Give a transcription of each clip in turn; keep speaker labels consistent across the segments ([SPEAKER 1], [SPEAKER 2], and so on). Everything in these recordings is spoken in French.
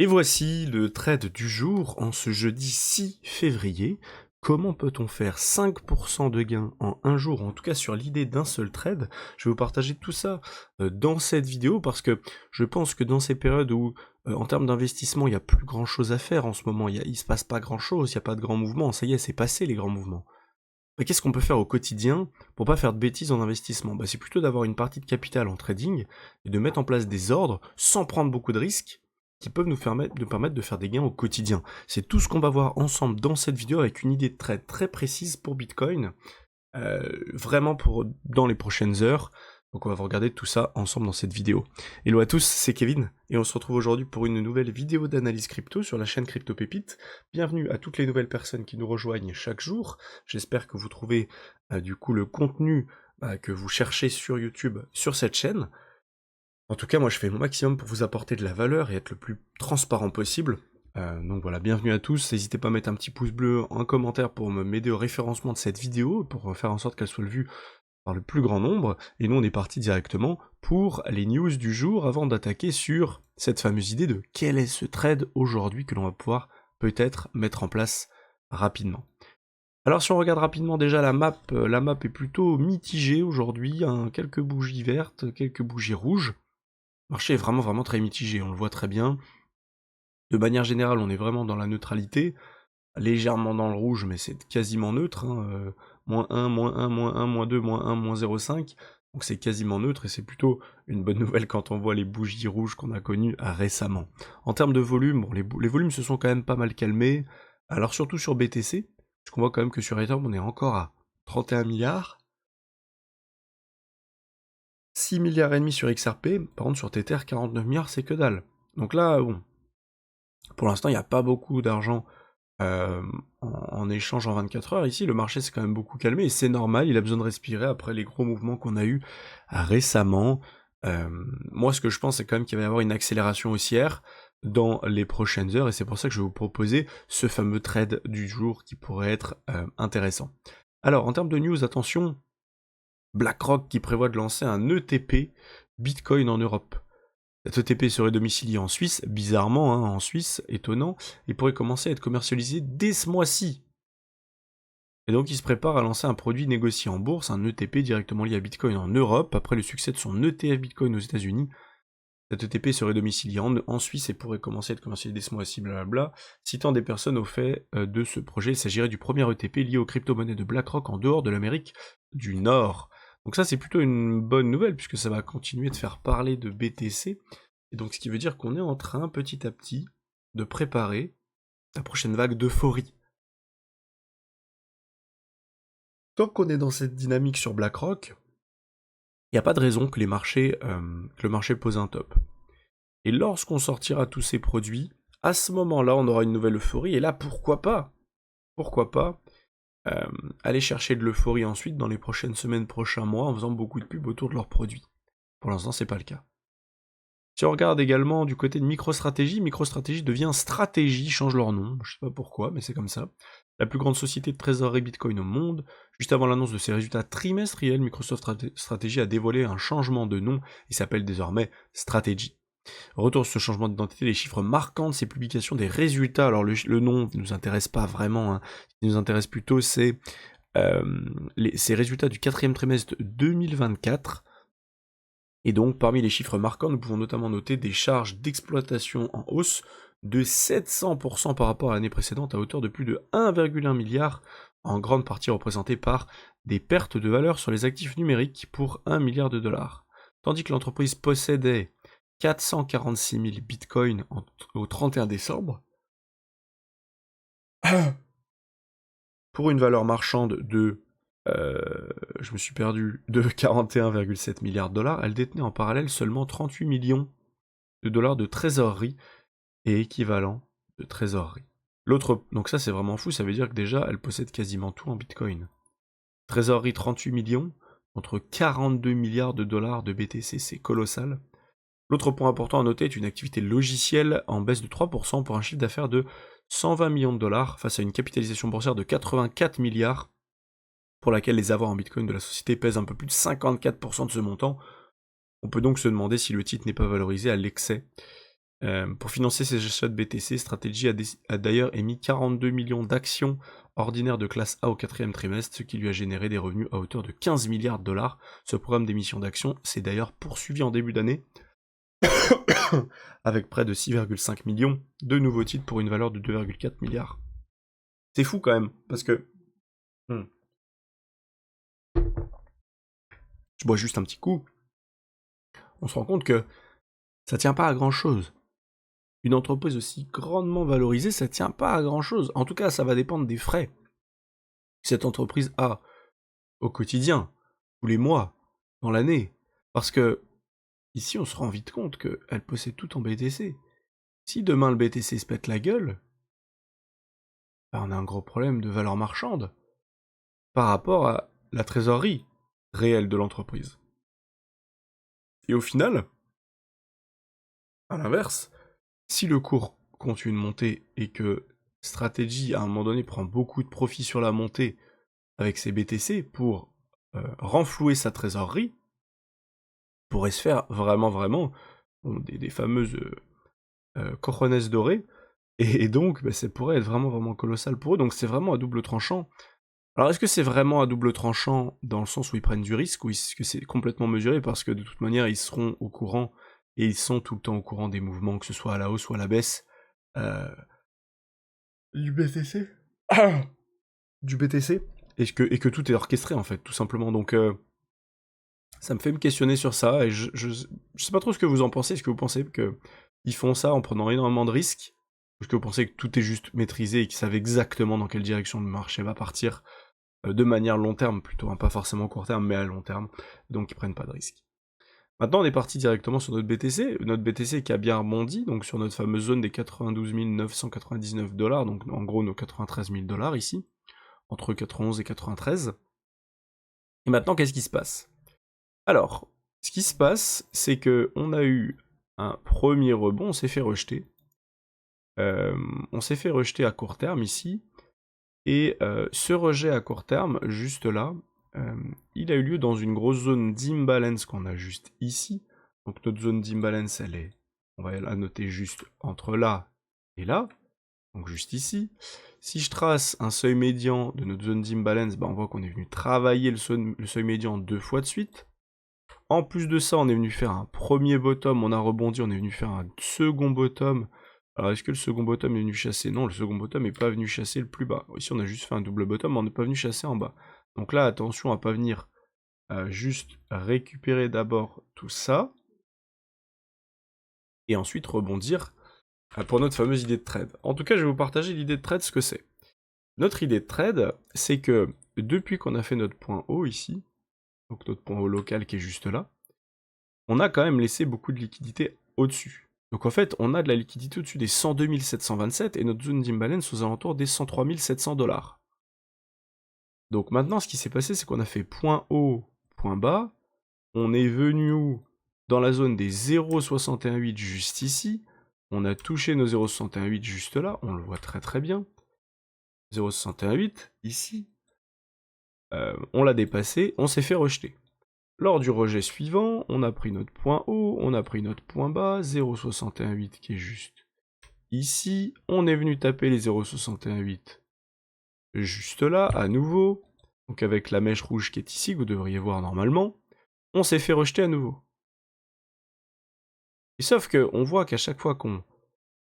[SPEAKER 1] Et voici le trade du jour en ce jeudi 6 février. Comment peut-on faire 5% de gain en un jour, en tout cas sur l'idée d'un seul trade? Je vais vous partager tout ça dans cette vidéo parce que je pense que dans ces périodes où, en termes d'investissement, il n'y a plus grand-chose à faire en ce moment, il se passe pas grand-chose, il n'y a pas de grands mouvements, ça y est, c'est passé les grands mouvements. Mais qu'est-ce qu'on peut faire au quotidien pour pas faire de bêtises en investissement? C'est plutôt d'avoir une partie de capital en trading et de mettre en place des ordres sans prendre beaucoup de risques qui peuvent nous permettre de faire des gains au quotidien. C'est tout ce qu'on va voir ensemble dans cette vidéo avec une idée de trade très précise pour Bitcoin, vraiment pour dans les prochaines heures. Donc on va regarder tout ça ensemble dans cette vidéo. Hello à tous, c'est Kevin, et on se retrouve aujourd'hui pour une nouvelle vidéo d'analyse crypto sur la chaîne Crypto Pépite. Bienvenue à toutes les nouvelles personnes qui nous rejoignent chaque jour. J'espère que vous trouvez du coup le contenu que vous cherchez sur YouTube sur cette chaîne. En tout cas, moi je fais mon maximum pour vous apporter de la valeur et être le plus transparent possible. Donc voilà, bienvenue à tous, n'hésitez pas à mettre un petit pouce bleu, un commentaire pour m'aider au référencement de cette vidéo, pour faire en sorte qu'elle soit vue par le plus grand nombre, et nous on est parti directement pour les news du jour avant d'attaquer sur cette fameuse idée de quel est ce trade aujourd'hui que l'on va pouvoir peut-être mettre en place rapidement. Alors si on regarde rapidement déjà la map est plutôt mitigée aujourd'hui, quelques bougies vertes, quelques bougies rouges. Le marché est vraiment très mitigé, on le voit très bien. De manière générale, on est vraiment dans la neutralité, légèrement dans le rouge, mais c'est quasiment neutre, moins 1, moins 1, moins 1, moins 2, moins 1, moins 0,5, donc c'est quasiment neutre, et c'est plutôt une bonne nouvelle quand on voit les bougies rouges qu'on a connues récemment. En termes de volume, bon, les volumes se sont quand même pas mal calmés, alors surtout sur BTC, parce qu'on voit quand même que sur Ethereum on est encore à 31 milliards, 6 milliards et demi sur XRP, par contre sur Tether 49 milliards c'est que dalle. Donc là, bon, pour l'instant il n'y a pas beaucoup d'argent en échange en 24 heures. Ici, le marché s'est quand même beaucoup calmé, et c'est normal, il a besoin de respirer après les gros mouvements qu'on a eu récemment. Moi, ce que je pense, c'est quand même qu'il va y avoir une accélération haussière dans les prochaines heures, et c'est pour ça que je vais vous proposer ce fameux trade du jour qui pourrait être intéressant. Alors, en termes de news, attention, BlackRock qui prévoit de lancer un ETP Bitcoin en Europe. Cet ETP serait domicilié en Suisse, bizarrement, en Suisse, étonnant, et pourrait commencer à être commercialisé dès ce mois-ci. Et donc il se prépare à lancer un produit négocié en bourse, un ETP directement lié à Bitcoin en Europe, après le succès de son ETF Bitcoin aux États-Unis. Cet ETP serait domicilié en Suisse et pourrait commencer à être commercialisé dès ce mois-ci, blablabla. Citant des personnes au fait de ce projet, il s'agirait du premier ETP lié aux crypto-monnaies de BlackRock en dehors de l'Amérique du Nord. Donc ça c'est plutôt une bonne nouvelle, puisque ça va continuer de faire parler de BTC, et donc ce qui veut dire qu'on est en train petit à petit de préparer la prochaine vague d'euphorie. Tant qu'on est dans cette dynamique sur BlackRock, il n'y a pas de raison que que le marché pose un top. Et lorsqu'on sortira tous ces produits, à ce moment-là, on aura une nouvelle euphorie, et là, pourquoi pas aller chercher de l'euphorie ensuite dans les prochaines semaines, prochains mois, en faisant beaucoup de pubs autour de leurs produits. Pour l'instant, c'est pas le cas. Si on regarde également du côté de MicroStrategy, MicroStrategy devient Stratégie, change leur nom, je sais pas pourquoi, mais c'est comme ça. La plus grande société de trésorerie Bitcoin au monde. Juste avant l'annonce de ses résultats trimestriels, Microsoft Strategy a dévoilé un changement de nom, il s'appelle désormais Strategy. Retour sur ce changement d'identité, les chiffres marquants de ces publications des résultats, alors le nom ne nous intéresse pas vraiment, ce qui nous intéresse plutôt c'est ces résultats du 4e trimestre 2024. Et donc, parmi les chiffres marquants, nous pouvons notamment noter des charges d'exploitation en hausse de 700% par rapport à l'année précédente, à hauteur de plus de 1,1 milliard, en grande partie représentées par des pertes de valeur sur les actifs numériques pour 1 milliard de dollars. Tandis que l'entreprise possédait 446 000 bitcoins au 31 décembre, pour une valeur marchande de je me suis perdu, de 41,7 milliards de dollars, elle détenait en parallèle seulement 38 millions de dollars de trésorerie et équivalent de trésorerie. Donc ça c'est vraiment fou, ça veut dire que déjà elle possède quasiment tout en Bitcoin. Trésorerie 38 millions, contre 42 milliards de dollars de BTC, c'est colossal. L'autre point important à noter est une activité logicielle en baisse de 3% pour un chiffre d'affaires de 120 millions de dollars face à une capitalisation boursière de 84 milliards, pour laquelle les avoirs en Bitcoin de la société pèsent un peu plus de 54% de ce montant. On peut donc se demander si le titre n'est pas valorisé à l'excès. Pour financer ses achats de BTC, Strategy a d'ailleurs émis 42 millions d'actions ordinaires de classe A au 4e trimestre, ce qui lui a généré des revenus à hauteur de 15 milliards de dollars. Ce programme d'émission d'actions s'est d'ailleurs poursuivi en début d'année, avec près de 6,5 millions de nouveaux titres pour une valeur de 2,4 milliards. C'est fou quand même, parce que... Je bois juste un petit coup. On se rend compte que ça tient pas à grand chose. Une entreprise aussi grandement valorisée, ça tient pas à grand chose. En tout cas, ça va dépendre des frais que cette entreprise a au quotidien, tous les mois, dans l'année. Parce que ici, on se rend vite compte qu'elle possède tout en BTC. Si demain le BTC se pète la gueule, ben on a un gros problème de valeur marchande par rapport à la trésorerie réelle de l'entreprise. Et au final, à l'inverse, si le cours continue de monter et que Strategy, à un moment donné, prend beaucoup de profit sur la montée avec ses BTC pour renflouer sa trésorerie, pourrait se faire vraiment des fameuses cojones dorées, et donc bah, ça pourrait être vraiment colossal pour eux, donc c'est vraiment à double tranchant. Alors est-ce que c'est vraiment à double tranchant dans le sens où ils prennent du risque, ou est-ce que c'est complètement mesuré parce que de toute manière ils seront au courant, et ils sont tout le temps au courant des mouvements, que ce soit à la hausse ou à la baisse, du BTC du BTC, et que tout est orchestré en fait, tout simplement, donc ça me fait me questionner sur ça, et je sais pas trop ce que vous en pensez. Est-ce que vous pensez qu'ils font ça en prenant énormément de risques? Ou est-ce que vous pensez que tout est juste maîtrisé et qu'ils savent exactement dans quelle direction le marché va partir, de manière long terme plutôt, hein, pas forcément court terme, mais à long terme, donc ils prennent pas de risques. Maintenant on est parti directement sur notre BTC qui a bien rebondi, donc sur notre fameuse zone des 92 999 $, donc en gros nos 93 000 $ ici, entre 91 et 93. Et maintenant qu'est-ce qui se passe? Alors, ce qui se passe, c'est que on a eu un premier rebond, on s'est fait rejeter. On s'est fait rejeter à court terme ici, et ce rejet à court terme, juste là, il a eu lieu dans une grosse zone d'imbalance qu'on a juste ici. Donc notre zone d'imbalance, elle est, on va la noter juste entre là et là, donc juste ici. Si je trace un seuil médian de notre zone d'imbalance, on voit qu'on est venu travailler le seuil médian 2 fois de suite. En plus de ça, on est venu faire un premier bottom, on a rebondi, on est venu faire un second bottom. Alors est-ce que le second bottom est venu chasser? Non, le second bottom n'est pas venu chasser le plus bas. Ici on a juste fait un double bottom, mais on n'est pas venu chasser en bas. Donc là, attention à pas venir juste récupérer d'abord tout ça, et ensuite rebondir pour notre fameuse idée de trade. En tout cas, je vais vous partager l'idée de trade, ce que c'est. Notre idée de trade, c'est que depuis qu'on a fait notre point haut ici, donc notre point haut local qui est juste là, on a quand même laissé beaucoup de liquidité au-dessus. Donc en fait, on a de la liquidité au-dessus des 102 727 et notre zone d'imbalance aux alentours des 103 700 $. Donc maintenant, ce qui s'est passé, c'est qu'on a fait point haut, point bas. On est venu où? Dans la zone des 0,618 juste ici. On a touché nos 0,618 juste là, on le voit très bien. 0,618 ici. On l'a dépassé, on s'est fait rejeter. Lors du rejet suivant, on a pris notre point haut, on a pris notre point bas, 0,618 qui est juste ici. On est venu taper les 0,618 juste là, à nouveau. Donc avec la mèche rouge qui est ici, que vous devriez voir normalement. On s'est fait rejeter à nouveau. Et sauf que on voit qu'à chaque fois qu'on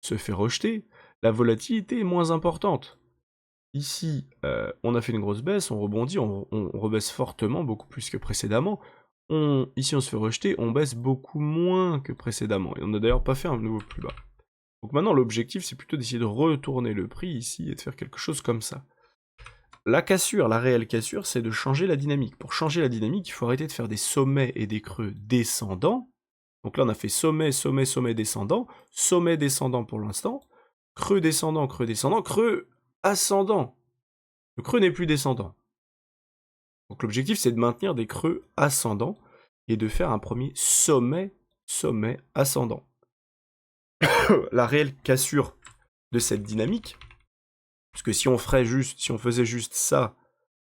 [SPEAKER 1] se fait rejeter, la volatilité est moins importante. Ici, on a fait une grosse baisse, on rebondit, on rebaisse fortement, beaucoup plus que précédemment. Ici, on se fait rejeter, on baisse beaucoup moins que précédemment. Et on n'a d'ailleurs pas fait un nouveau plus bas. Donc maintenant, l'objectif, c'est plutôt d'essayer de retourner le prix ici et de faire quelque chose comme ça. La cassure, la réelle cassure, c'est de changer la dynamique. Pour changer la dynamique, il faut arrêter de faire des sommets et des creux descendants. Donc là, on a fait sommet, sommet, sommet descendant, sommet descendant pour l'instant, creux descendant, creux ascendant. Le creux n'est plus descendant. Donc l'objectif, c'est de maintenir des creux ascendants et de faire un premier sommet, sommet ascendant. La réelle cassure de cette dynamique, parce que si on faisait juste ça,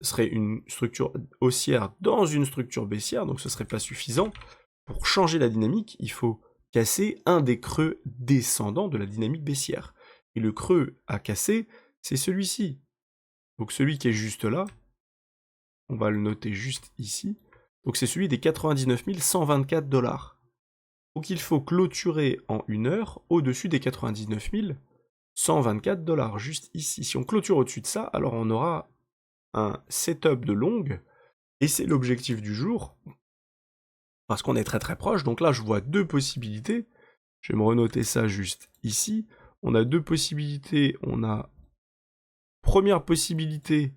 [SPEAKER 1] ce serait une structure haussière dans une structure baissière, donc ce serait pas suffisant. Pour changer la dynamique, il faut casser un des creux descendants de la dynamique baissière. Et le creux à casser, c'est celui-ci. Donc celui qui est juste là, on va le noter juste ici. Donc c'est celui des 99 124 $. Donc il faut clôturer en 1 heure au-dessus des 99 124 $, juste ici. Si on clôture au-dessus de ça, alors on aura un setup de longue, et c'est l'objectif du jour, parce qu'on est très très proche. Donc là je vois deux possibilités, je vais me renoter ça juste ici. On a deux possibilités, on a première possibilité,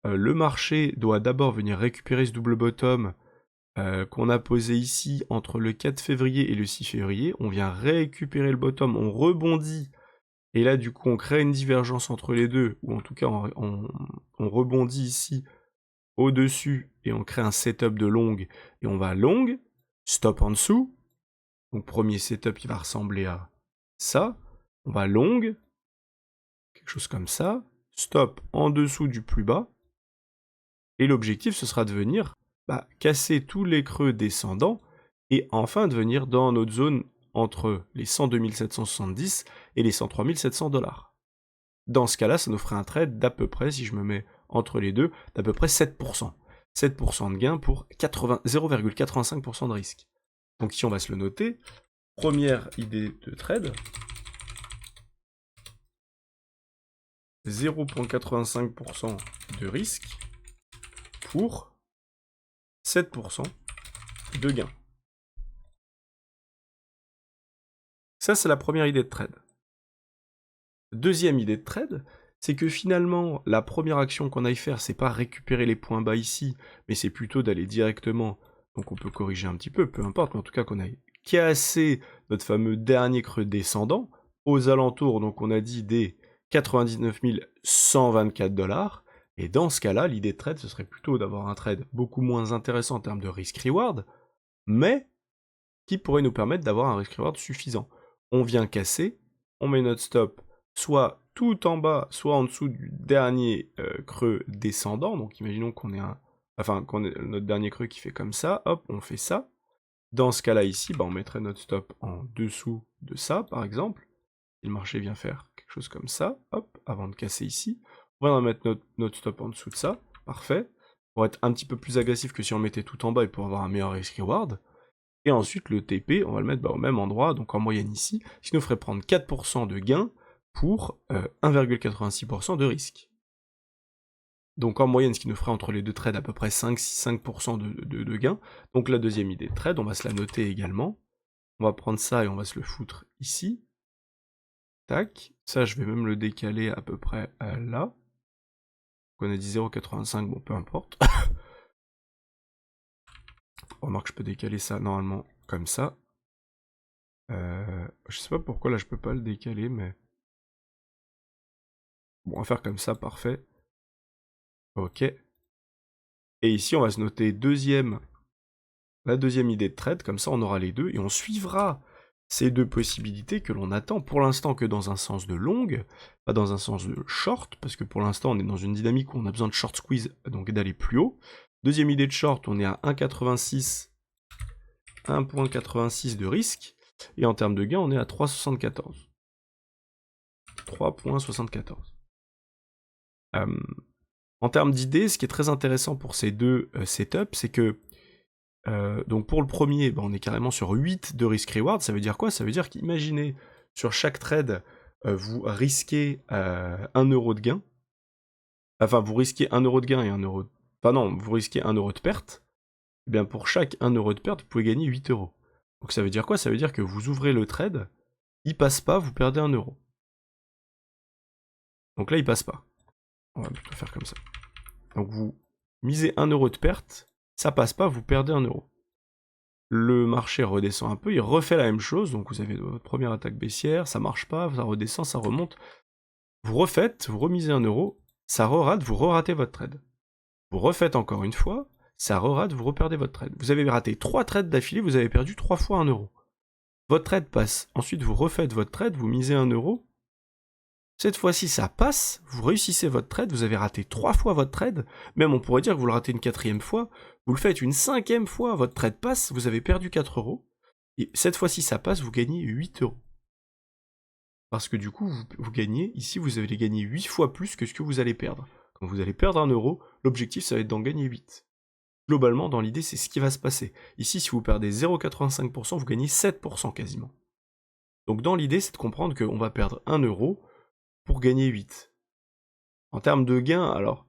[SPEAKER 1] le marché doit d'abord venir récupérer ce double bottom qu'on a posé ici entre le 4 février et le 6 février. On vient récupérer le bottom, on rebondit, et là du coup on crée une divergence entre les deux, ou en tout cas on rebondit ici au-dessus, et on crée un setup de longue, et on va long, stop en dessous. Donc premier setup qui va ressembler à ça, on va long, quelque chose comme ça, stop en dessous du plus bas, et l'objectif ce sera de venir casser tous les creux descendants, et enfin de venir dans notre zone entre les 102 770 et les 103 700 $. Dans ce cas-là, ça nous ferait un trade d'à peu près, si je me mets entre les deux, d'à peu près 7%. 7% de gain pour 0,85% de risque. Donc ici, on va se le noter. Première idée de trade. 0,85% de risque pour 7% de gain. Ça, c'est la première idée de trade. Deuxième idée de trade, c'est que finalement, la première action qu'on aille faire, c'est pas récupérer les points bas ici, mais c'est plutôt d'aller directement, donc on peut corriger un petit peu, peu importe, mais en tout cas qu'on aille casser notre fameux dernier creux descendant, aux alentours, donc on a dit des 99 124 $, et dans ce cas-là, l'idée de trade, ce serait plutôt d'avoir un trade beaucoup moins intéressant en termes de risk-reward, mais qui pourrait nous permettre d'avoir un risk-reward suffisant. On vient casser, on met notre stop soit tout en bas, soit en dessous du dernier creux descendant. Donc imaginons qu'on ait notre dernier creux qui fait comme ça, hop, on fait ça. Dans ce cas-là ici, on mettrait notre stop en dessous de ça, par exemple. Si le marché vient faire quelque chose comme ça, hop, avant de casser ici. On va mettre notre stop en dessous de ça, parfait. Pour être un petit peu plus agressif que si on le mettait tout en bas et pour avoir un meilleur risk-reward. Et ensuite, le TP, on va le mettre au même endroit, donc en moyenne ici, ce qui nous ferait prendre 4% de gain pour 1,86% de risque. Donc en moyenne, ce qui nous ferait entre les deux trades à peu près 5% de gain. Donc la deuxième idée de trade, on va se la noter également. On va prendre ça et on va se le foutre ici. Tac. Ça, je vais même le décaler à peu près là. On a dit 0,85, bon, peu importe. Remarque, je peux décaler ça normalement comme ça. Je sais pas pourquoi là je peux pas le décaler, mais... Bon, on va faire comme ça, parfait. Ok. Et ici, on va se noter la deuxième idée de trade, comme ça on aura les deux, et on suivra ces deux possibilités que l'on attend, pour l'instant que dans un sens de longue, pas dans un sens de short, parce que pour l'instant on est dans une dynamique où on a besoin de short squeeze, donc d'aller plus haut. Deuxième idée de short, on est à 1,86 de risque, et en termes de gain, on est à 3,74. 3,74. En termes d'idées, ce qui est très intéressant pour ces deux setups, c'est que donc pour le premier, on est carrément sur 8 de risk-reward. Ça veut dire quoi? Ça veut dire qu'imaginez, sur chaque trade, vous risquez 1 euro de gain. Enfin, vous risquez 1 euro de gain et 1 euro... Enfin non, vous risquez 1 euro de perte. Et bien pour chaque 1 euro de perte, vous pouvez gagner 8 euros. Donc ça veut dire quoi? Ça veut dire que vous ouvrez le trade, il passe pas, vous perdez 1 euro. Donc là, il passe pas. On va plutôt faire comme ça. Donc vous misez 1 euro de perte, ça passe pas, vous perdez 1 euro. Le marché redescend un peu, il refait la même chose, donc vous avez votre première attaque baissière, ça marche pas, ça redescend, ça remonte. Vous refaites, vous remisez 1 euro, ça re-rate, vous re-ratez votre trade. Vous refaites encore une fois, ça re-rate, vous reperdez votre trade. Vous avez raté 3 trades d'affilée, vous avez perdu 3 fois 1 euro. Votre trade passe, ensuite vous refaites votre trade, vous misez 1 euro. Cette fois-ci, ça passe, vous réussissez votre trade, vous avez raté 3 fois votre trade, même on pourrait dire que vous le ratez une 4e fois, vous le faites une 5e fois, votre trade passe, vous avez perdu 4 euros, Et cette fois-ci, ça passe, vous gagnez 8 €. Parce que du coup, vous gagnez, ici, vous allez gagner 8 fois plus que ce que vous allez perdre. Quand vous allez perdre 1 €, l'objectif, ça va être d'en gagner 8. Globalement, dans l'idée, c'est ce qui va se passer. Ici, si vous perdez 0,85%, vous gagnez 7% quasiment. Donc dans l'idée, c'est de comprendre qu'on va perdre 1 € pour gagner 8. En termes de gains, alors,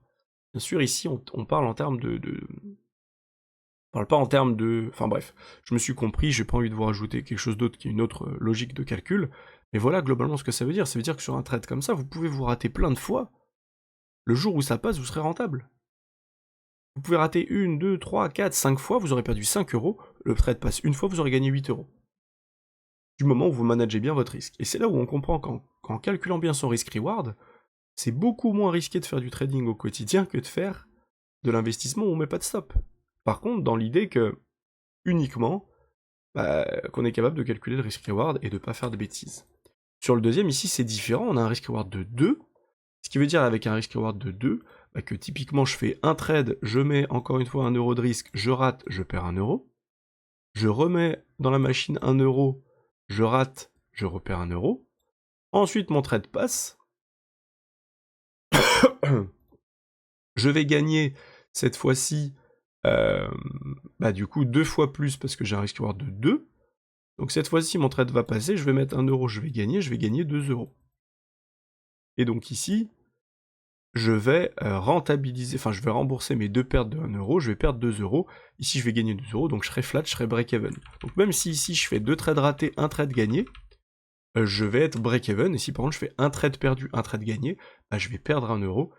[SPEAKER 1] bien sûr, ici, on parle en termes on parle pas en termes de... Enfin bref, je me suis compris, j'ai pas envie de vous rajouter quelque chose d'autre qui est une autre logique de calcul, mais voilà globalement ce que ça veut dire. Ça veut dire que sur un trade comme ça, vous pouvez vous rater plein de fois. Le jour où ça passe, vous serez rentable. Vous pouvez rater 1, 2, 3, 4, 5 fois, vous aurez perdu 5 €, le trade passe une fois, vous aurez gagné 8 €. Du moment où vous managez bien votre risque. Et c'est là où on comprend qu'en calculant bien son risk-reward, c'est beaucoup moins risqué de faire du trading au quotidien que de faire de l'investissement où on met pas de stop. Par contre, dans l'idée que, uniquement, qu'on est capable de calculer le risk-reward et de pas faire de bêtises. Sur le deuxième, ici, c'est différent, on a un risk-reward de 2, ce qui veut dire avec un risk-reward de 2, que typiquement je fais un trade, je mets encore une fois 1 € de risque, je rate, je perds 1 €, je remets dans la machine 1 €, je rate, je repère 1 €, ensuite mon trade passe, je vais gagner cette fois-ci, du coup 2 fois plus parce que j'ai un risk-reward de 2, donc cette fois-ci mon trade va passer, je vais mettre 1 €, je vais gagner 2 €. Et donc ici, je vais rentabiliser, enfin je vais rembourser mes 2 pertes de 1 €, je vais perdre 2 €, ici je vais gagner 2 €, donc je serai flat, je serai break-even. Donc même si ici je fais 2 trades ratés, 1 trade gagné, je vais être break-even, et si par contre je fais un trade perdu, un trade gagné, je vais perdre 1 €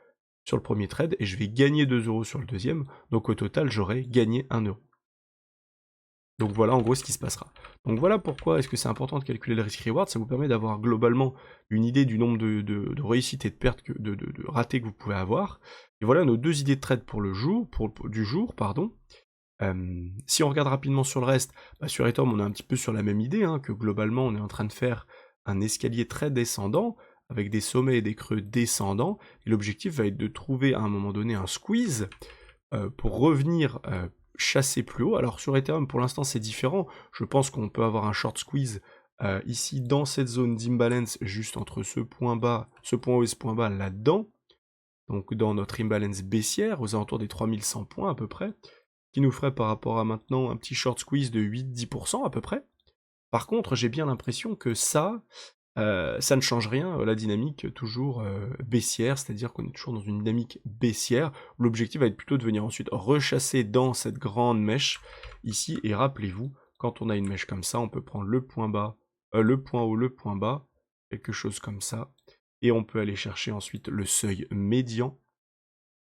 [SPEAKER 1] sur le premier trade, et je vais gagner 2 € sur le deuxième, donc au total j'aurai gagné 1 €. Donc voilà en gros ce qui se passera. Donc voilà pourquoi est-ce que c'est important de calculer le risk-reward, ça vous permet d'avoir globalement une idée du nombre de réussites et de pertes, de ratés que vous pouvez avoir. Et voilà nos 2 idées de trade pour le jour, du jour, pardon. Si on regarde rapidement sur le reste, sur Ethereum on est un petit peu sur la même idée, que globalement on est en train de faire un escalier très descendant, avec des sommets et des creux descendants, et l'objectif va être de trouver à un moment donné un squeeze pour revenir chasser plus haut. Alors sur Ethereum pour l'instant c'est différent, je pense qu'on peut avoir un short squeeze ici dans cette zone d'imbalance, juste entre ce point bas, ce point haut et ce point bas là-dedans, donc dans notre imbalance baissière, aux alentours des 3100 points à peu près, qui nous ferait par rapport à maintenant un petit short squeeze de 8-10% à peu près. Par contre, j'ai bien l'impression que ça ne change rien, la dynamique toujours baissière, c'est-à-dire qu'on est toujours dans une dynamique baissière. L'objectif va être plutôt de venir ensuite rechasser dans cette grande mèche ici, et rappelez-vous, quand on a une mèche comme ça, on peut prendre le point bas, le point haut, le point bas, quelque chose comme ça, et on peut aller chercher ensuite le seuil médian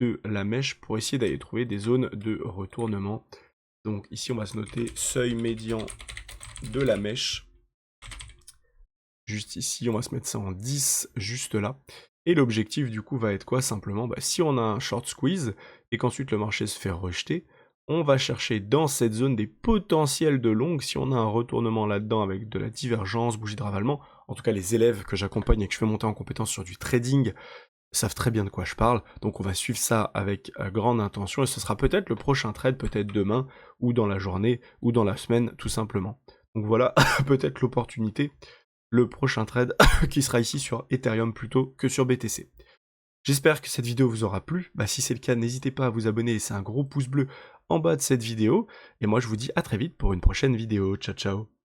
[SPEAKER 1] de la mèche pour essayer d'aller trouver des zones de retournement. Donc ici on va se noter seuil médian de la mèche. Juste ici, on va se mettre ça en 10, juste là. Et l'objectif du coup va être quoi? Simplement, si on a un short squeeze et qu'ensuite le marché se fait rejeter, on va chercher dans cette zone des potentiels de longue. Si on a un retournement là-dedans avec de la divergence, bougie de ravalement, en tout cas les élèves que j'accompagne et que je fais monter en compétence sur du trading savent très bien de quoi je parle, donc on va suivre ça avec grande intention, et ce sera peut-être le prochain trade, peut-être demain, ou dans la journée, ou dans la semaine, tout simplement. Donc voilà, peut-être l'opportunité, le prochain trade qui sera ici sur Ethereum plutôt que sur BTC. J'espère que cette vidéo vous aura plu, si c'est le cas, n'hésitez pas à vous abonner et laisser un gros pouce bleu en bas de cette vidéo, et moi je vous dis à très vite pour une prochaine vidéo, ciao ciao.